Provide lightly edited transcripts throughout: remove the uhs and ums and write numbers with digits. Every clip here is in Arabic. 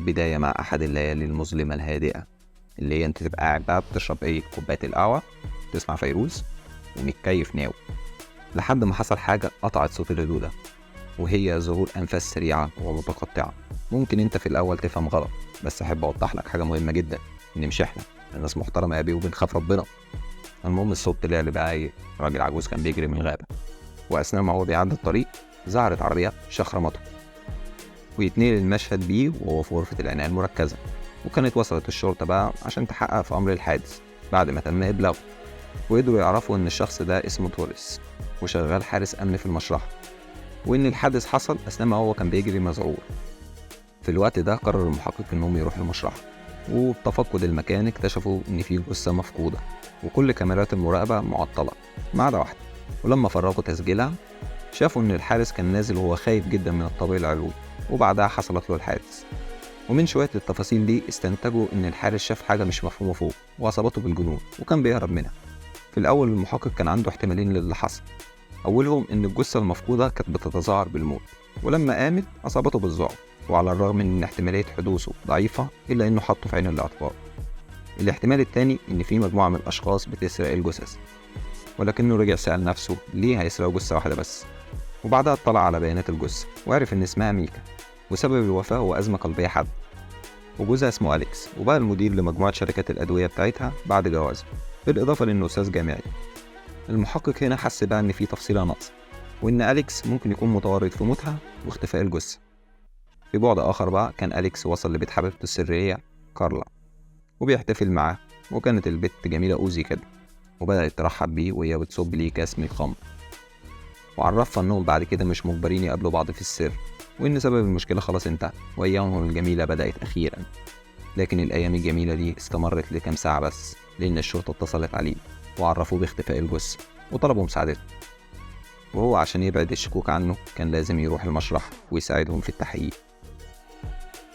بداية مع أحد الليالي المظلمة الهادئة، اللي هي أنت تبقى قاعد بقى بتشرب كوباية القهوة، تسمع فيروز ومتكيف ناوي، لحد ما حصل حاجة قطعت صوت الهدوء ده، وهي ظهور أنفاس سريعة ومتقطعة. ممكن أنت في الأول تفهم غلط، بس أحب أوضح لك حاجة مهمة جدا، إن مش إحنا الناس محترمة يا بيه وبنخاف ربنا. المهم الصوت طلع اللي بقى راجل عجوز كان بيجري من الغابة، وأثناء ما هو بيعدي الطريق ظهرت عربية شخرمته، ويتنقل المشهد بيه وهو في غرفة العناية المركزة. وكانت وصلت الشرطة بقى عشان تحقق في أمر الحادث بعد ما تم إبلاغه، وقدروا يعرفوا إن الشخص ده اسمه توريس وشغال حارس أمن في المشرحة، وإن الحادث حصل أثناء ما هو كان بيجري مذعور. في الوقت ده قرر المحقق إنهم يروحوا المشرحة، وبتفقد المكان اكتشفوا إن فيه جثة مفقودة وكل كاميرات المراقبة معطلة ما عدا واحدة. ولما فرغوا تسجيلها شافوا إن الحارس كان نازل وهو خايف جدا من الطابق العلوي، وبعدها حصلت له الحادث. ومن شوية التفاصيل دي استنتجوا إن الحارس شاف حاجة مش مفهومة فوق وأصابته بالجنون وكان بيهرب منها. في الأول المحقق كان عنده احتمالين للي حصل، أولهم إن الجثة المفقودة كانت بتتظاهر بالموت، ولما قامت أصابته بالذعر، وعلى الرغم من إن احتمالية حدوثه ضعيفة إلا إنه حطه في عين الاعتبار. الاحتمال التاني إن في مجموعة من الأشخاص بتسرق الجثث، ولكنه رجع سأل نفسه ليه هيسرقوا جثة واحدة بس، وبعدها اطلع على بيانات الجثة وعرف إن اسمها ميكا، وسبب الوفاة هو أزمة قلبية حادة، وجوزها اسمه أليكس وبقى المدير لمجموعة شركات الأدوية بتاعتها بعد جوازه، بالإضافة لأنه أستاذ جامعي. المحقق هنا حس بقى إن في تفصيلة ناقصة، وإن أليكس ممكن يكون متورط في موتها واختفاء الجثة. في بعد آخر بقى كان أليكس وصل لبيت حبيبته السرية كارلا وبيحتفل معاه، وكانت البت جميلة أوزي كده، وبدأت ترحب بيه وهي بتصب ليه كاس من الخمر، وعرفها إنهم بعد كده مش مجبرين يقابلوا بعض في السر، وإن سبب المشكلة خلاص انتهى وأيامهم الجميلة بدأت أخيرا. لكن الأيام الجميلة دي استمرت لكام ساعة بس، لأن الشرطة اتصلت عليه وعرفوه باختفاء الجثة وطلبوا مساعدته، وهو عشان يبعد الشكوك عنه كان لازم يروح المشرحة ويساعدهم في التحقيق.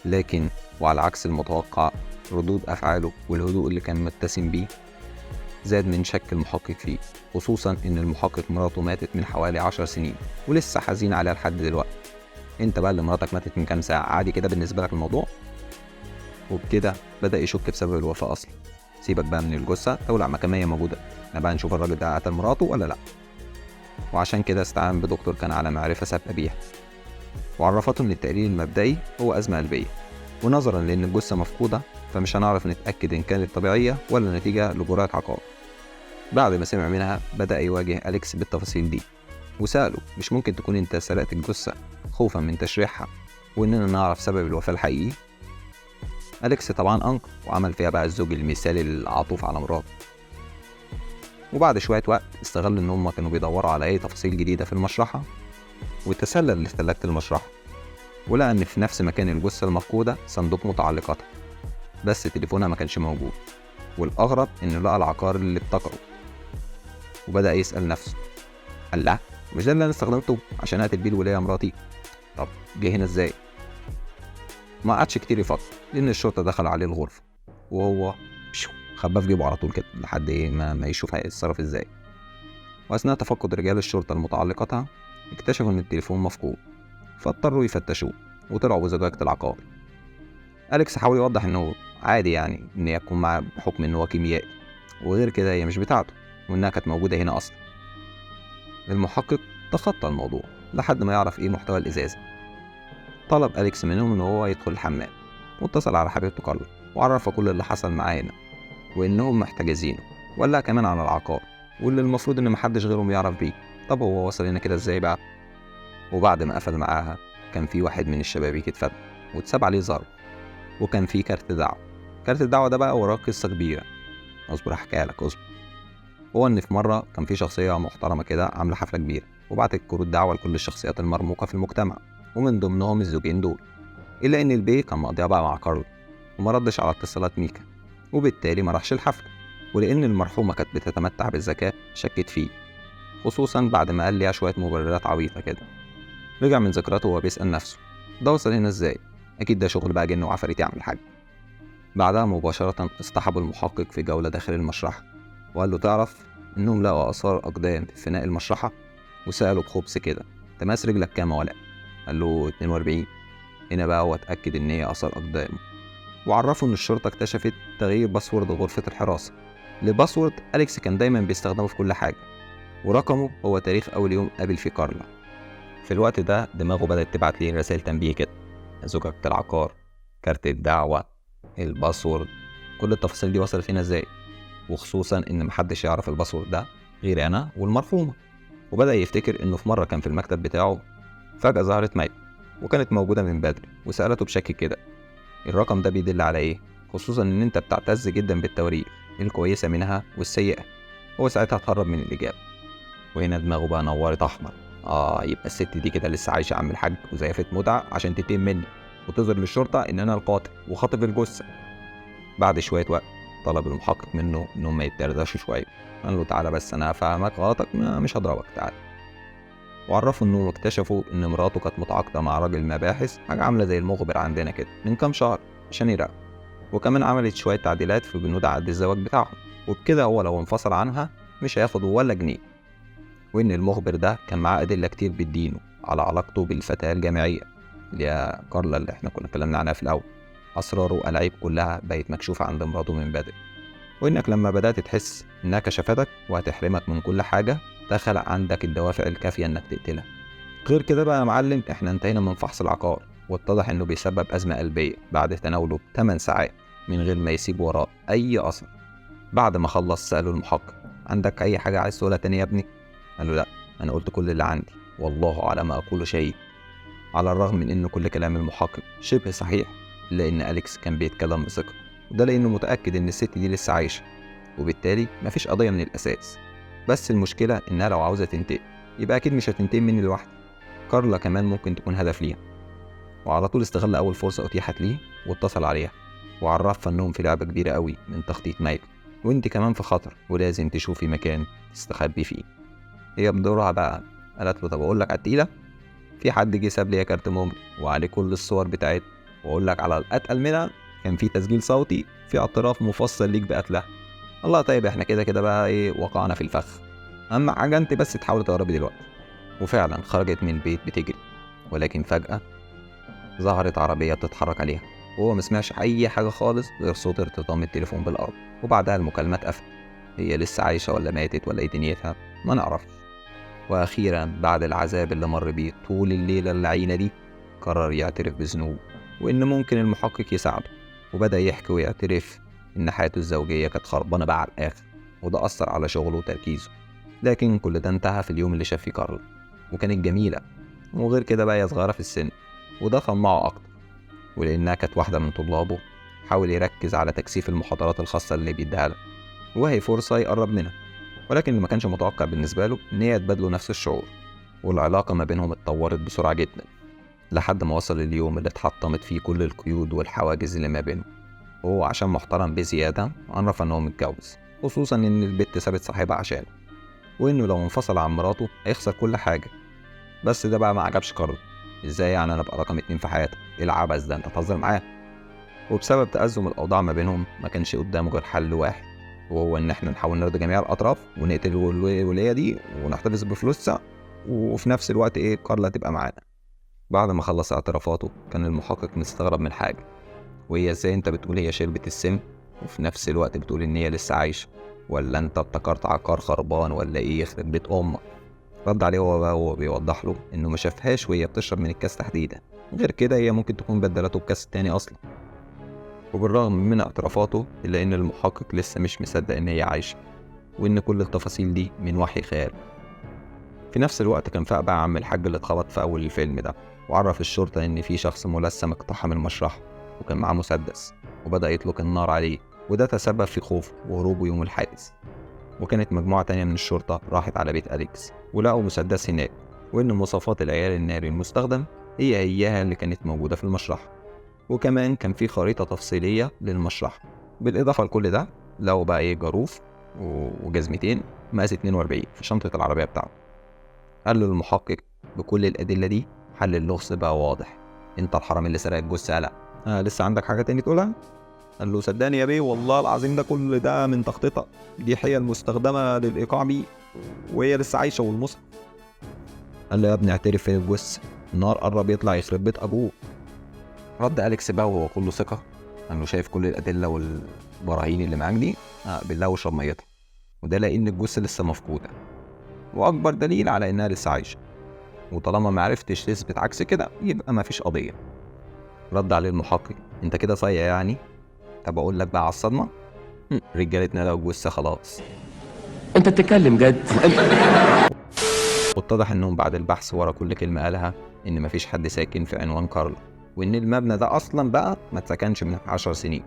لكن وعلى عكس المتوقع، ردود أفعاله والهدوء اللي كان متسم بيه زاد من شك المحقق فيه، خصوصا إن المحقق مراته ماتت من حوالي 10 سنين ولسه حزين عليها لحد دلوقتي. انت بقى اللي مراتك ماتت من كام ساعة عادي كده بالنسبة لك الموضوع؟ وبكده بدأ يشك في سبب الوفاة أصلا. سيبك بقى من الجثة، تولع مكامية موجودة، احنا بقى نشوف الراجل ده قتل مراته ولا لأ. وعشان كده استعان بدكتور كان على معرفة سابقة بيها، وعرفته إن التقرير المبدئي هو أزمة قلبية، ونظرا لأن الجثة مفقودة فمش هنعرف نتأكد إن كانت طبيعية ولا نتيجة لجرعة عقار. بعد ما سمع منها بدأ يواجه أليكس بالتفاصيل دي، وسأله مش ممكن تكون انت سرقت الجثة خوفا من تشريحها وإننا نعرف سبب الوفاة الحقيقي؟ أليكس طبعا أنكر وعمل فيها بقى الزوج المثالي العطوف على مراته. وبعد شوية وقت استغل إن هم كانوا بيدوروا على أي تفاصيل جديدة في المشرحة، وتسلل لثلاجة المشرحة ولقى إن في نفس مكان الجثة المفقودة صندوق متعلقاتها، بس تليفونها ما كانش موجود. والأغرب إنه لقى العقار اللي ابتكره، وبدأ يسأل نفسه قال لا مش ده اللي أنا استخدمته عشان أقتل بيه الولاية مراتي؟ طب جه هنا إزاي؟ ما قعدش كتير يفكر، لأن الشرطة دخلوا عليه الغرفة وهو خباه في جيبه على طول كده لحد ما يشوف هيتصرف إزاي. وأثناء تفقد رجال الشرطة لمتعلقاتها اكتشفوا إن التليفون مفقود، فاضطروا يفتشوه وطلعوا بزجاجة العقار. أليكس حاول يوضح إنه عادي يعني إن يكون معاه بحكم إنه هو كيميائي، وغير كده هي مش بتاعته وإنها كانت موجودة هنا أصلا. المحقق تخطى الموضوع لحد ما يعرف إيه محتوى الإزازة. طلب أليكس منهم إن هو يدخل الحمام، واتصل على حبيبته كارلا وعرفها كل اللي حصل معاه هنا، وإنهم محتجزينه، وقال لها كمان على العقار واللي المفروض إن محدش غيرهم يعرف بيه. طب هو وصل هنا كده إزاي بقى؟ وبعد ما قفل معاها كان في واحد من الشبابيك اتفتح واتساب عليه ظرف، وكان في كارت دعوة. كارت الدعوة ده بقى وراه قصة كبيرة، اصبر احكيها لك اصبر. هو ان في مرة كان في شخصية محترمة كده عاملة حفلة كبيرة، وبعتت كروت دعوة لكل الشخصيات المرموقة في المجتمع، ومن ضمنهم الزوجين دول. الا ان البي كان مقضيها بقى مع كارل وما ردش على اتصالات ميكا، وبالتالي ما راحش الحفلة. ولان المرحومة كانت بتتمتع بالذكاء شكت فيه، خصوصا بعد ما قال ليها شوية مبررات عبيطة كده. رجع من ذكرياته وهو بيسأل نفسه ده وصل هنا ازاي؟ اكيد ده شغل بقى جن وعفاريت يعمل حاجة. بعدها مباشرة اصطحبوا المحقق في جولة داخل المشرحة، وقال له تعرف إنهم لقوا آثار أقدام في فناء المشرحة؟ وسأله بخبث كده أنت ماس رجلك كام يا ولا؟ قال له 42. هنا بقى هو اتأكد إن هي أثر أقدامه، وعرفوا إن الشرطة اكتشفت تغيير باسورد غرفة الحراسة لباسورد أليكس كان دايما بيستخدمه في كل حاجة، ورقمه هو تاريخ أول يوم قابل فيه كارلا. في الوقت ده دماغه بدأت تبعت ليه رسائل تنبيه كده: زجاجة العقار، كارت الدعوة، الباسورد. كل التفاصيل دي وصلت هنا ازاي؟ وخصوصا ان محدش يعرف الباسورد ده غير انا والمرحومة. وبدأ يفتكر انه في مرة كان في المكتب بتاعه فجأة ظهرت مايك، وكانت موجودة من بدري، وسألته بشكل كده: الرقم ده بيدل على ايه؟ خصوصا ان انت بتعتز جدا بالتواريخ الكويسة منها والسيئة. هو ساعتها اتهرب من الإجابة، وهنا دماغه بقى نورت أحمر. يبقى الست دي كده لسه عايشة يا عم الحاج، وزيفت متعة عشان تنتقم مني وتظهر للشرطة إن أنا القاتل وخاطف الجثة. بعد شوية وقت طلب المحقق منه إنه ما يتدردش شوية. قال له: تعالى بس أنا هفهمك غلطك، مش هضربك، تعالى. وعرفوا إنهم اكتشفوا إن مراته كانت متعاقدة مع راجل مباحث، حاجة عاملة زي المخبر عندنا كده، من كام شهر عشان يراقب. وكمان عملت شوية تعديلات في بنود عقد الزواج بتاعهم، وبكده هو لو انفصل عنها مش هياخد ولا جنيه. وإن المخبر ده كان معاه أدلة كتير بتدينه على علاقته بالفتاة الجامعية اللي هي كارلا اللي احنا كنا اتكلمنا عنها في الأول. أسراره وألاعيب كلها بقت مكشوفة عند مراته من بدري، وإنك لما بدأت تحس إنها كشفتك وهتحرمك من كل حاجة، دخل عندك الدوافع الكافية إنك تقتلها. غير كده بقى يا معلم، احنا انتهينا من فحص العقار، واتضح إنه بيسبب أزمة قلبية بعد تناوله 8 ساعات من غير ما يسيب وراه أي أثر. بعد ما خلص سأله المحقق: عندك أي حاجة عايز تقولها تاني يا ابني؟ قال له: لا، أنا قلت كل اللي عندي، والله على ما أقول شيء. على الرغم من إن كل كلام المحقق شبه صحيح، إلا إن أليكس كان بيتكلم بثقة، وده لأنه متأكد إن الست دي لسه عايشة، وبالتالي مفيش قضية من الأساس. بس المشكلة إنها لو عاوزة تنتقم يبقى أكيد مش هتنتقم مني لوحدي، كارلا كمان ممكن تكون هدف ليها. وعلى طول استغل أول فرصة أتيحت ليه واتصل عليها، وعرفها إنهم في لعبة كبيرة قوي من تخطيط مايك، وإنت كمان في خطر ولازم تشوفي مكان تستخبي فيه. هي بدورها بقى قالت له: طب أقول لك على التقيلة، في حد جه ساب لي كارت ميموري وعليه كل الصور بتاعتها، واقول لك على الاتقل منها، كان في تسجيل صوتي في اعتراف مفصل ليك بقتلها. الله، طيب احنا كده كده بقى وقعنا في الفخ، اهم حاجه انت بس تحاول تهربي دلوقتي. وفعلا خرجت من البيت بتجري، ولكن فجاه ظهرت عربيه بتتحرك عليها، وهو مسمعش اي حاجه خالص غير صوت ارتطام التليفون بالارض، وبعدها المكالمه اتقفلت. هي لسه عايشه ولا ماتت ولا ايه دنيتها؟ ما نعرفش. وأخيرا بعد العذاب اللي مر بيه طول الليلة اللعينة دي، قرر يعترف بذنوبه وإن ممكن المحقق يساعده، وبدأ يحكي ويعترف إن حياته الزوجية كانت خربانة بقى على الآخر، وده أثر على شغله وتركيزه. لكن كل ده انتهى في اليوم اللي شاف فيه كارلا، وكانت جميلة، وغير كده بقى هي صغيرة في السن، وده طمعه أكتر. ولأنها كانت واحدة من طلابه، حاول يركز على تكثيف المحاضرات الخاصة اللي بيديها لها، وهي فرصة يقرب منها. ولكن اللي ما كانش متوقع بالنسبة له إن هي تبادله نفس الشعور، والعلاقة ما بينهم اتطورت بسرعة جدا، لحد ما وصل اليوم اللي اتحطمت فيه كل القيود والحواجز اللي ما بينهم. وهو عشان محترم بزيادة عرف إنه متجوز، خصوصا إن البت سابت صاحبها عشانه، وإنه لو انفصل عن مراته هيخسر كل حاجة. بس ده بقى ما عجبش كارل. إزاي يعني أنا أبقى رقم 2 في حياتك؟ إيه العبث ده؟ أنت هتهزر معاه؟ وبسبب تأزم الأوضاع ما بينهم ما كانش قدامه غير حل واحد، وهو إن إحنا نحاول نرضي جميع الأطراف ونقتل الولية دي ونحتفظ بفلوسها، وفي نفس الوقت كارلا تبقى معانا. بعد ما خلص اعترافاته كان المحقق مستغرب من حاجة، وهي إزاي أنت بتقول هي شربت السم وفي نفس الوقت بتقول إن هي لسه عايشة؟ ولا أنت ابتكرت عقار خربان ولا إيه يخرب بيت أمك؟ رد عليه هو بيوضح له إنه ما شافهاش وهي بتشرب من الكاس تحديدا، غير كده هي ممكن تكون بدلته بكاس تاني أصلا. وبالرغم من اعترافاته إلا إن المحقق لسه مش مصدق إن هي عايشة، وإن كل التفاصيل دي من وحي خيال. في نفس الوقت كان فاق بقى عم الحاج اللي اتخبط في أول الفيلم ده، وعرف الشرطة إن في شخص ملثم اقتحم المشرحة وكان معاه مسدس، وبدأ يطلق النار عليه، وده تسبب في خوفه وهروبه يوم الحادث. وكانت مجموعة تانية من الشرطة راحت على بيت أليكس ولقوا مسدس هناك، وإن مواصفات العيار الناري المستخدم هي اللي كانت موجودة في المشرحة. وكمان كان في خريطة تفصيلية للمشرحة. بالإضافة لكل ده لقوا بقى جاروف وجزمتين مقاس 42 في شنطة العربية بتاعته. قال له المحقق: بكل الأدلة دي حل اللغز بقى واضح، انت الحرامي اللي سرق الجثة. لا لسه عندك حاجة تاني تقولها؟ قال له: صدقني يا بيه، والله العظيم ده كل ده من تخطيطها، دي حيل مستخدمة للإيقاع بيه، وهي لسه عايشة والمصحف. قال له: يا ابني اعترف، فين الجثة؟ النار قرب يطلع يخرب بيت أبوه. رد أليكس بقى وهو كله ثقة انه شايف كل الادله والبراهين اللي معاك دي، بالله واشرب ميتها، وده لان الجثه لسه مفقوده واكبر دليل على انها لسه عايشه، وطالما ما عرفتش تثبت عكس كده يبقى ما فيش قضيه. رد عليه المحقق: انت كده صايع يعني؟ طب اقول لك بقى على الصدمه، رجالتنا لو الجثه خلاص. انت بتتكلم جد؟ واتضح انهم بعد البحث ورا كل كلمه قالها ان مفيش حد ساكن في عنوان كارلا، وان المبنى ده اصلا بقى ما اتسكنش من 10 سنين،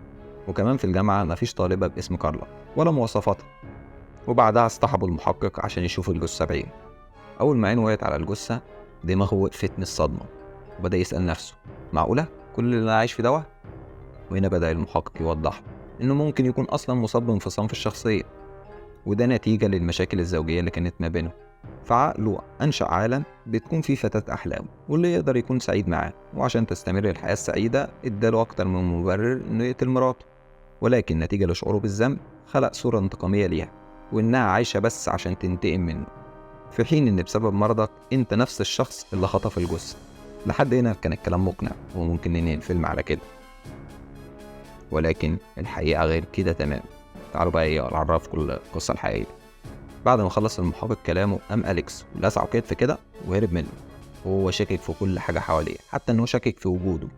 وكمان في الجامعه مفيش طالبه باسم كارلا ولا مواصفاتها. وبعدها اصطحبوا المحقق عشان يشوفوا الجثه بعينه. اول ما عينه وقعت على الجثه دماغه وقفت من الصدمه، وبدا يسال نفسه: معقوله كل اللي انا عايش في دوا؟ وهنا بدا المحقق يوضح انه ممكن يكون اصلا مصاب بانفصام في الشخصيه، وده نتيجه للمشاكل الزوجيه اللي كانت ما بينهم. فعقله أنشأ عالم بتكون فيه فتاة أحلامه واللي يقدر يكون سعيد معاه، وعشان تستمر الحياة السعيدة اداله أكتر من مبرر إنه يقتل مراته، ولكن نتيجة لشعوره بالذنب خلق صورة انتقامية ليها وإنها عايشة بس عشان تنتقم منه، في حين إن بسبب مرضك أنت نفس الشخص اللي خطف الجثة. لحد هنا كان الكلام مقنع وممكن ننهي الفيلم على كده، ولكن الحقيقة غير كده تمام. تعالوا بقى أعرفكم القصة الحقيقية. بعد ما خلص المحقق كلامه قام أليكس ولسعه كتف كده وهرب منه، وهو شاكك في كل حاجة حواليه، حتى إنه شاكك في وجوده،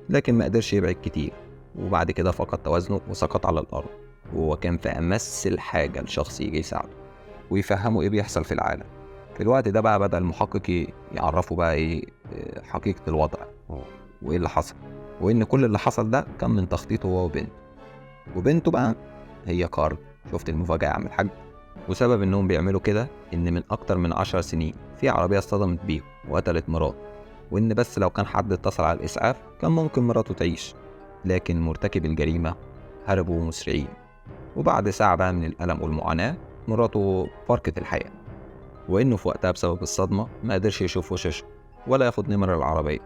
لكن ما قدرش يبعد كتير. وبعد كده فقد توازنه وسقط على الأرض، وهو كان في أمس الحاجة لشخص يجي يساعده ويفهمه إيه بيحصل في العالم. في الوقت ده بقى بدأ المحقق يعرفه بقى إيه حقيقة الوضع وإيه اللي حصل، وإن كل اللي حصل ده كان من تخطيطه هو وبنته بقى هي كارل. شفت المفاجأة يا عم الحاج؟ وسبب انهم بيعملوا كده ان من اكتر من 10 سنين في عربية اصطدمت بيهم وقتلت مراته، وان بس لو كان حد اتصل على الاسعاف كان ممكن مراته تعيش، لكن مرتكب الجريمة هربوا مسرعين. وبعد ساعة بقى من الألم والمعاناة مراته فارقت الحياة، وانه في وقتها بسبب الصدمة ما قدرش يشوف وشوشه ولا ياخد نمر العربية،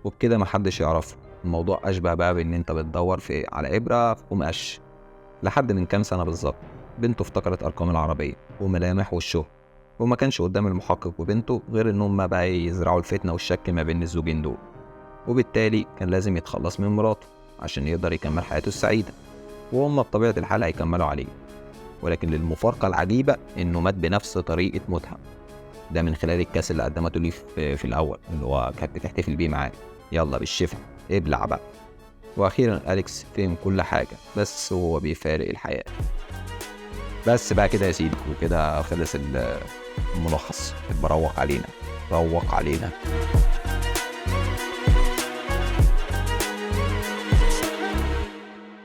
وبكده محدش يعرفه. الموضوع اشبه بقى بان انت بتدور على ابرة في قماش. لحد من كام سنة بالظبط بنته افتكرت أرقام العربية وملامح وشه، وما كانش قدام المحقق وبنته غير إنهم ما بقى يزرعوا الفتنة والشك ما بين الزوجين دول، وبالتالي كان لازم يتخلص من مراته عشان يقدر يكمل حياته السعيدة، وهم بطبيعة الحال هيكملوا عليه. ولكن للمفارقة العجيبة إنه مات بنفس طريقة موتها، ده من خلال الكاس اللي قدمته لي في الأول اللي هو كانت بتحتفل بيه معاه. يلا بالشفا ابلع بقى. وأخيرا أليكس فهم كل حاجة بس هو بيفارق الحياة. بس بقى كده يا سيدي، وكده خلص الملخص. بروق علينا.